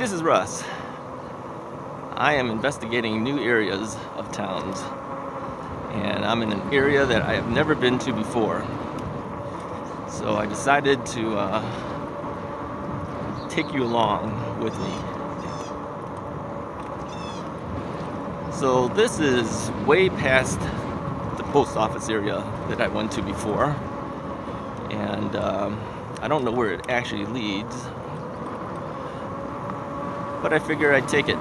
this is Russ. I am investigating new areas of towns, and I'm in an area that I have never been to before. So I decided to take you along with me. So this is way past the post office area that I went to before, and I don't know where it actually leads, but I figure I'd take it.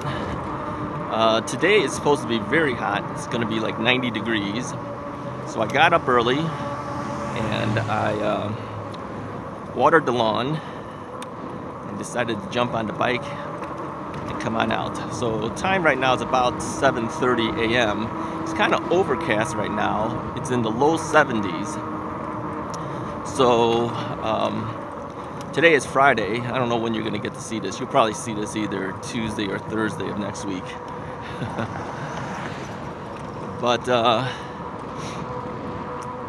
Today is supposed to be very hot. It's going to be like 90 degrees. So I got up early and I watered the lawn and decided to jump on the bike and come on out. So time right now is about 7:30 a.m. It's kind of overcast right now. It's in the low 70s. So today is Friday. I don't know when you're going to get to see this. You'll probably see this either Tuesday or Thursday of next week. But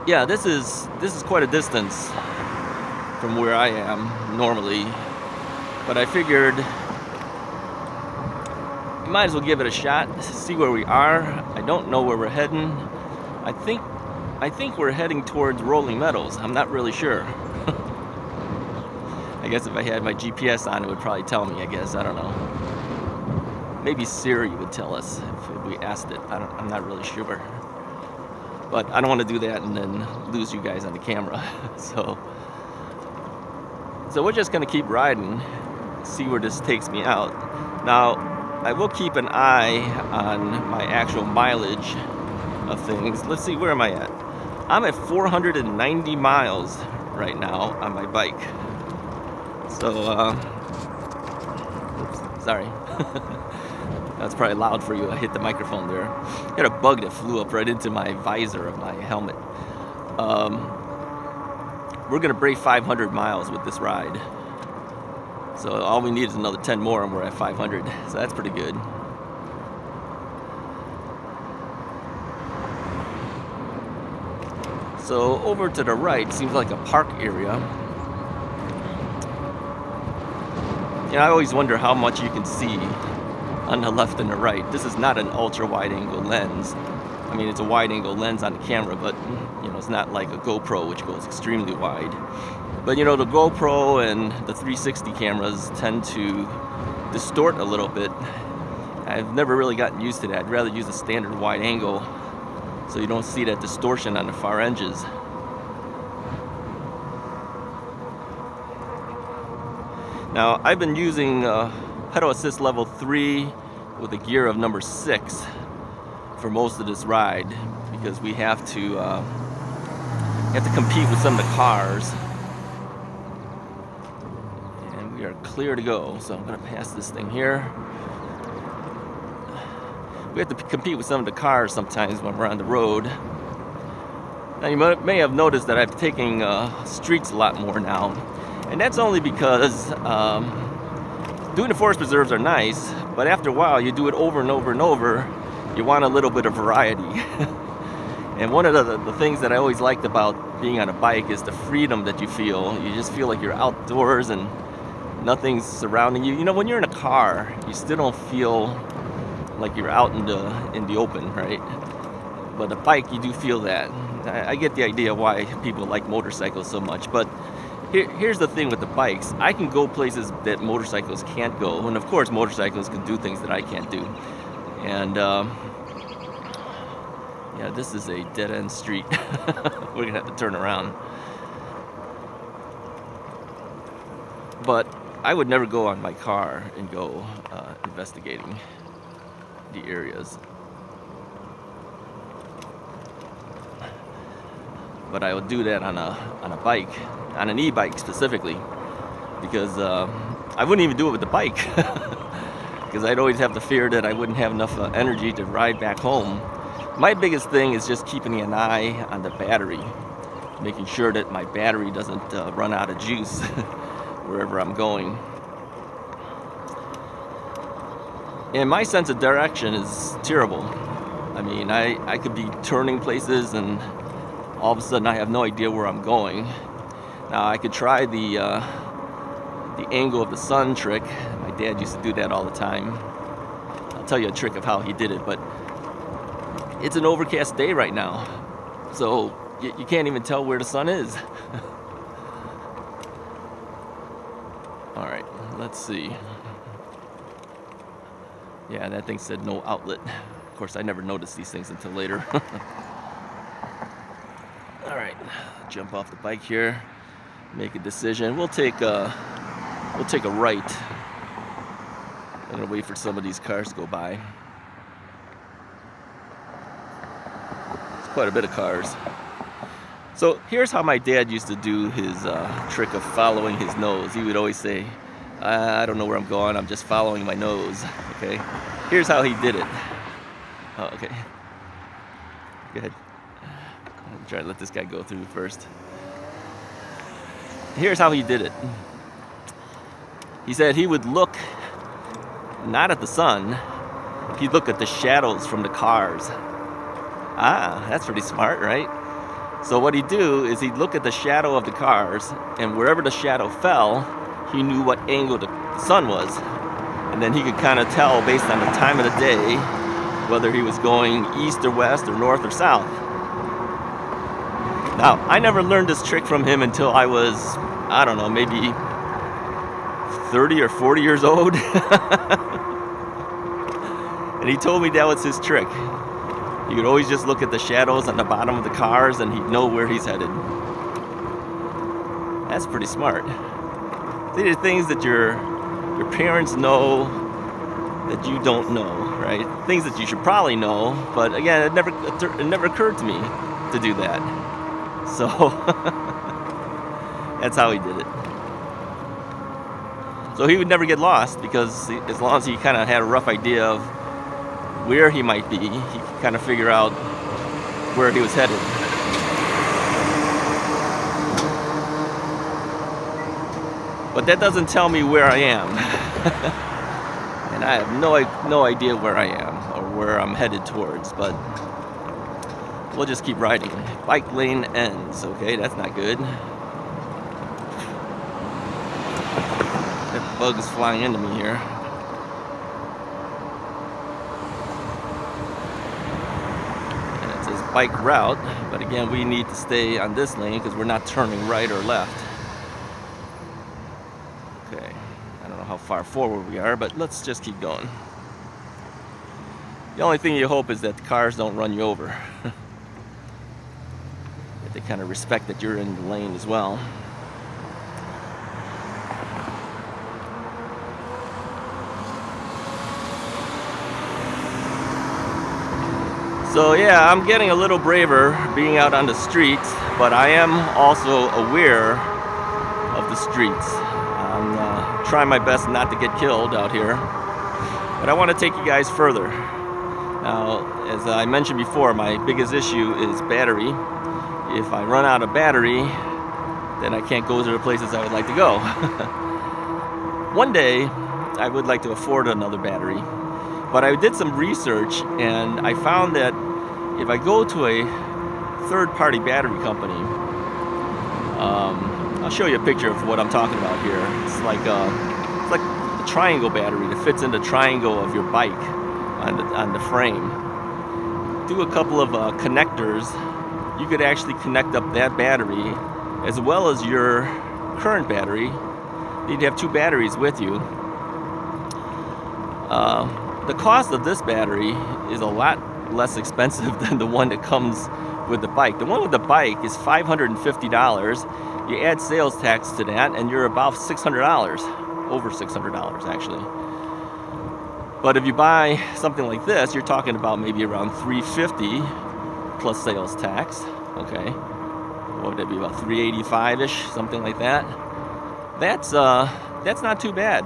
yeah, this is quite a distance from where I am normally. But I figured we might as well give it a shot, see where we are. I don't know where we're heading. I think we're heading towards Rolling Meadows. I'm not really sure. I guess if I had my GPS on, it would probably tell me, I guess. I don't know. Maybe Siri would tell us if we asked it. I'm not really sure. But I don't want to do that and then lose you guys on the camera. So we're just going to keep riding, see where this takes me out. Now, I will keep an eye on my actual mileage of things. Let's see, where am I at? I'm at 490 miles right now on my bike. So, oops, sorry. That's probably loud for you. I hit the microphone there. I had a bug that flew up right into my visor of my helmet. We're going to break 500 miles with this ride. So all we need is another 10 more and we're at 500. So that's pretty good. So over to the right seems like a park area. You know, I always wonder how much you can see on the left and the right. This is not an ultra wide angle lens. I mean, it's a wide angle lens on the camera, but you know, it's not like a GoPro, which goes extremely wide. But you know, the GoPro and the 360 cameras tend to distort a little bit. I've never really gotten used to that. I'd rather use a standard wide angle so you don't see that distortion on the far edges. Now, I've been using pedal assist level 3 with a gear of number 6 for most of this ride, because we have to compete with some of the cars. And we are clear to go, so I'm going to pass this thing here. We have to compete with some of the cars sometimes when we're on the road. Now, you may have noticed that I'm taking streets a lot more now. And that's only because doing the forest preserves are nice, but after a while you do it over and over and over, you want a little bit of variety. And one of the things that I always liked about being on a bike is the freedom that you feel. You just feel like you're outdoors and nothing's surrounding you. You know, when you're in a car, you still don't feel like you're out in the open, right? But a bike, you do feel that. I get the idea why people like motorcycles so much, but here's the thing with the bikes. I can go places that motorcycles can't go, and of course motorcycles can do things that I can't do. And yeah, this is a dead-end street. We're gonna have to turn around. But I would never go on my car and go investigating the areas. But I would do that on a bike, on an e-bike specifically, because I wouldn't even do it with the bike, because I'd always have the fear that I wouldn't have enough energy to ride back home. My biggest thing is just keeping an eye on the battery, making sure that my battery doesn't run out of juice wherever I'm going. And my sense of direction is terrible. I mean, I could be turning places and all of a sudden I have no idea where I'm going. Now I could try the angle of the sun trick. My dad used to do that all the time. I'll tell you a trick of how he did it, but it's an overcast day right now, so you can't even tell where the sun is. All right, let's see. Yeah, that thing said no outlet. Of course, I never noticed these things until later. All right, jump off the bike here, make a decision. We'll take a right. I'm gonna wait for some of these cars to go by. It's quite a bit of cars. So here's how my dad used to do his trick of following his nose. He would always say, I don't know where I'm going, I'm just following my nose. Okay, here's how he did it. Oh, okay. Go ahead. I'm trying to let this guy go through first. Here's how he did it. He said he would look not at the sun, he'd look at the shadows from the cars. Ah, that's pretty smart, right? So what he'd do is he'd look at the shadow of the cars, and wherever the shadow fell, he knew what angle the sun was. And then he could kind of tell based on the time of the day whether he was going east or west or north or south. Now, I never learned this trick from him until I was, I don't know, maybe 30 or 40 years old. And he told me that was his trick. He would always just look at the shadows on the bottom of the cars and he'd know where he's headed. That's pretty smart. These are things that your parents know that you don't know, right? Things that you should probably know, but again, it never occurred to me to do that. So that's how he did it. So he would never get lost because as long as he kind of had a rough idea of where he might be, he could kind of figure out where he was headed. But that doesn't tell me where I am. And I have no idea where I am or where I'm headed towards, but we'll just keep riding. Bike lane ends. Okay, that's not good. That bug is flying into me here. And it says bike route, but again, we need to stay on this lane because we're not turning right or left. Okay, I don't know how far forward we are, but let's just keep going. The only thing you hope is that the cars don't run you over. That they kind of respect that you're in the lane as well. So yeah, I'm getting a little braver being out on the streets, but I am also aware of the streets. I'm trying my best not to get killed out here, but I want to take you guys further. Now, as I mentioned before, my biggest issue is battery. If I run out of battery, then I can't go to the places I would like to go. One day, I would like to afford another battery, but I did some research and I found that if I go to a third-party battery company, I'll show you a picture of what I'm talking about here. It's like a triangle battery that fits in the triangle of your bike on the frame. Do a couple of connectors. You could actually connect up that battery as well as your current battery. You'd have two batteries with you. The cost of this battery is a lot less expensive than the one that comes with the bike. The one with the bike is $550. You add sales tax to that and you're about $600, over $600 actually. But if you buy something like this, you're talking about maybe around $350 plus sales tax. Okay, what would that be, about $385-ish, something like that? That's not too bad.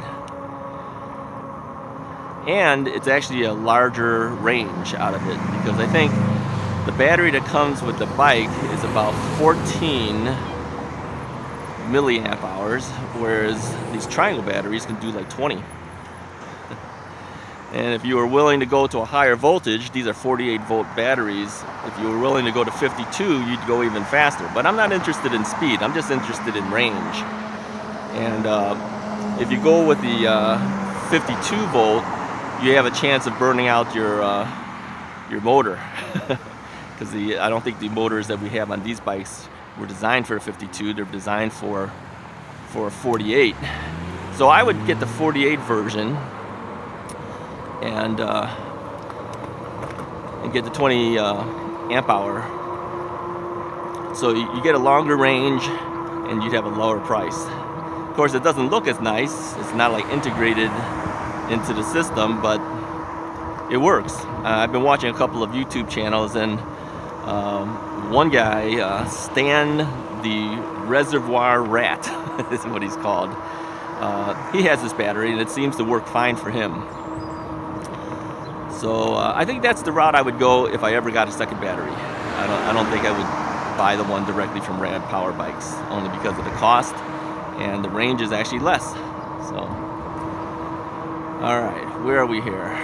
And it's actually a larger range out of it, because I think the battery that comes with the bike is about 14 milliamp hours, whereas these triangle batteries can do like 20. And if you were willing to go to a higher voltage, these are 48 volt batteries. If you were willing to go to 52, you'd go even faster. But I'm not interested in speed, I'm just interested in range. And if you go with the 52 volt, you have a chance of burning out your motor. Because I don't think the motors that we have on these bikes were designed for a 52. They're designed for a 48. So I would get the 48 version and get the 20 amp hour. So you get a longer range and you'd have a lower price. Of course, it doesn't look as nice. It's not like integrated into the system, but it works. I've been watching a couple of YouTube channels, and one guy, Stan the Reservoir Rat, is what he's called. He has this battery, and it seems to work fine for him. So I think that's the route I would go if I ever got a second battery. I don't think I would buy the one directly from Rad Power Bikes, only because of the cost, and the range is actually less. So, all right, where are we here?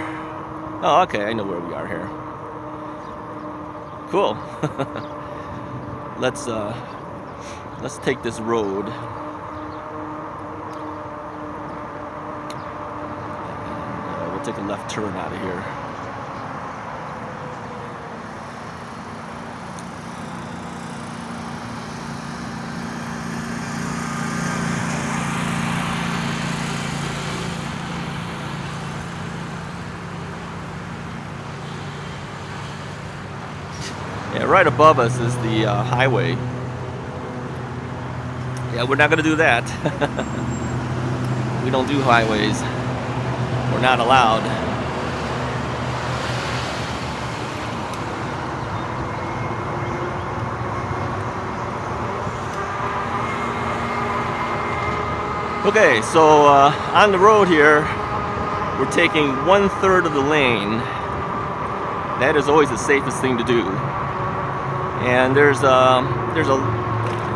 Oh, okay, I know where we are here. Cool. Let's take this road. We'll take a left turn out of here. Yeah, right above us is the highway. Yeah, we're not going to do that. We don't do highways. We're not allowed. Okay, so on the road here, we're taking 1/3 of the lane. That is always the safest thing to do. And there's a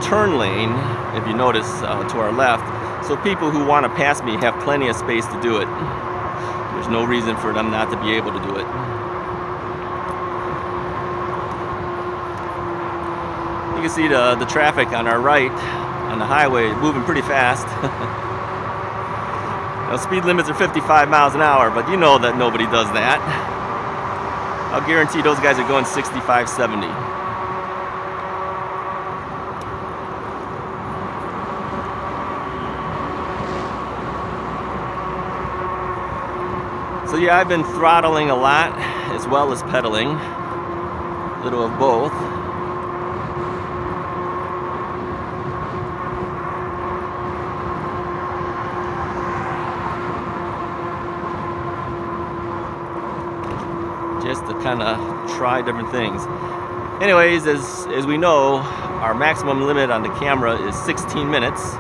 turn lane, if you notice, to our left. So people who want to pass me have plenty of space to do it. There's no reason for them not to be able to do it. You can see the traffic on our right on the highway moving pretty fast. Now, speed limits are 55 miles an hour, but you know that nobody does that. I'll guarantee those guys are going 65, 70. So yeah, I've been throttling a lot as well as pedaling, a little of both. Just to kind of try different things. Anyways, as we know, our maximum limit on the camera is 16 minutes.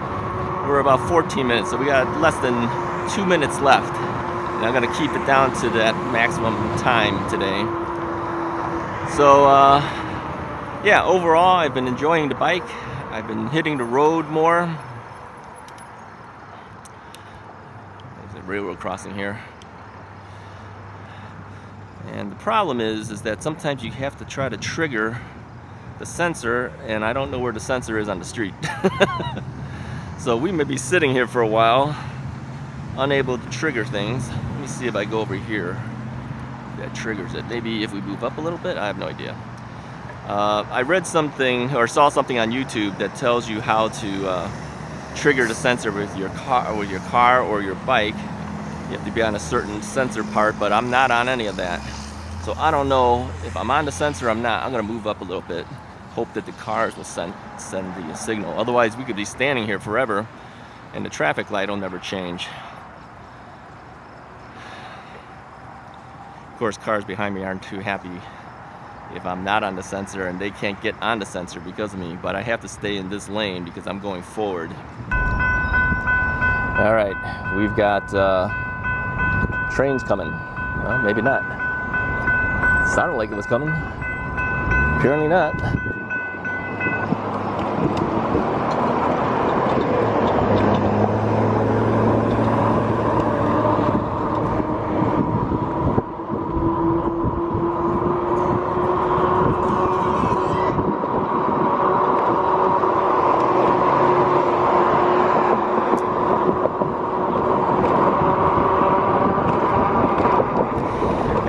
We're about 14 minutes, so we got less than 2 minutes left. And I'm going to keep it down to that maximum time today. So, yeah, overall, I've been enjoying the bike. I've been hitting the road more. There's a railroad crossing here. And the problem is that sometimes you have to try to trigger the sensor, and I don't know where the sensor is on the street. So we may be sitting here for a while, unable to trigger things. Let me see if I go over here. That triggers it. Maybe if we move up a little bit, I have no idea. I read something or saw something on YouTube that tells you how to trigger the sensor with your car or your bike. You have to be on a certain sensor part, but I'm not on any of that. So I don't know if I'm on the sensor or I'm not. I'm going to move up a little bit. Hope that the cars will send the signal. Otherwise, we could be standing here forever and the traffic light will never change. Of course, cars behind me aren't too happy if I'm not on the sensor and they can't get on the sensor because of me, but I have to stay in this lane because I'm going forward. All right, we've got trains coming. Well, maybe not. Sounded like it was coming. Apparently not.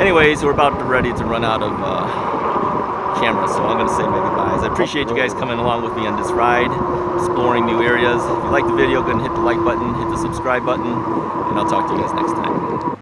Anyways, we're about ready to run out of camera, so I'm going to say maybe byes. I appreciate you guys coming along with me on this ride, exploring new areas. If you like the video, go ahead and hit the like button, hit the subscribe button, and I'll talk to you guys next time.